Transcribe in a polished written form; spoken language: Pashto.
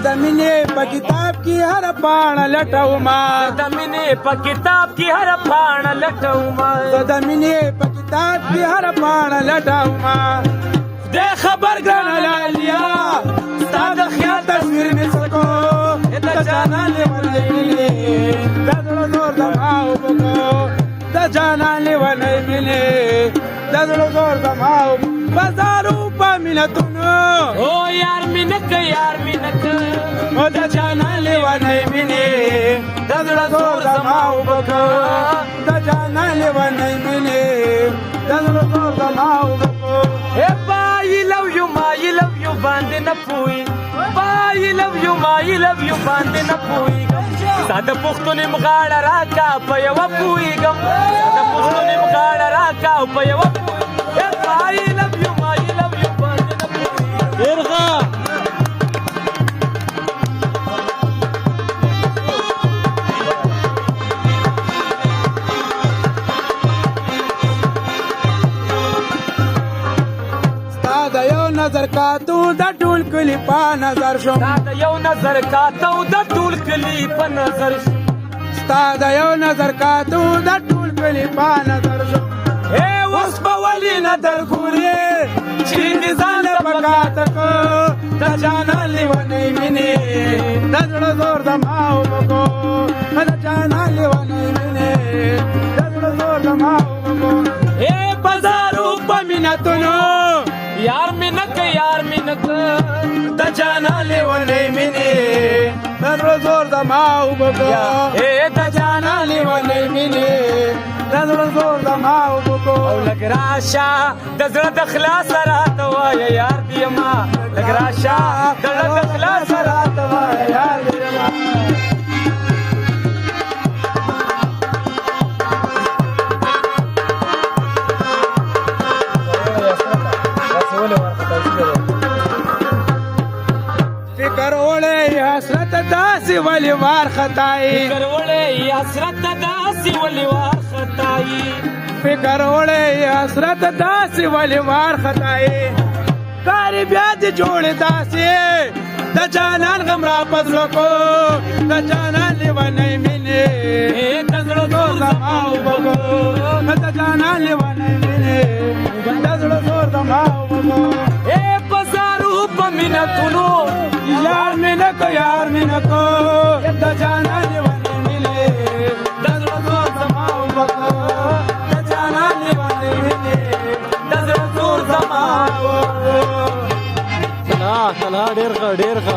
د مینې په کتاب کې هر پاڼه لټوما د مینې په کتاب کې هر پاڼه لټوما د مینې په کتاب کې هر پاڼه لټوما د خبر ګران لالیا ستا د خیال تصویر مې سکو د جانان لیونی مینې د زړه زور زما وبکو د جانان لیونی مینې د زړه زور زما بازارو په مینتونو او یار مینک یار مینک او د جانان لیونی مینې د زړه زور زما وبکو د جانان لیونی مینې د زړه زور زما وبکو I love you, ma, I love you, bande na pui. I love you, ma, I love you, bande na pui. Sada puxtuni mgada raka, pa yawa pui gam. Sada puxtuni mgada raka, pa yawa pui. I love you, ma, I love you, bande na pui. Irga. نظر کاتو د ټول کلی په نظر شم ستا د یو نظر کاتو د ټول کلی په نظر شم ستا د یو نظر کاتو د ټول کلی په نظر شم اے اوس په ولې نه درګورې چې دې ځان له پکاته کو د جانان لیونی مینې د زړه زور زما وبکو د جانان لیونی مینې د زړه زور زما وبکو اے بازارو په مینتونو یار مینک یار مینک د جانان لیونی مینې د زړه زور زما وبکو اے د جانان لیونی مینې د زړه زور زما وبکو او لګ راشه د زړه د خلاص راته وایه یار دی ما لګ راشه د زړه د خلاص راته وایه یار دی ما فکر وړې حسرت داسې ولې وار خطای فکر وړې حسرت داسې ولې وار خطای فکر وړې حسرت داسې ولې وار خطای کاری بیا دې جوړې داسې د جانان غم را پزړه کو د جانان لیونی مینې د زړه زور زما وبکو د جانان لیونی مینې د زړه زور زما وبکو اے بازارو په مینتونو یار مینکو یار مینکو د جانان لیونی مینې د زړه زور زما وبکو د جانان لیونی مینې د زړه زور زما وبکو کلا ډېر ښه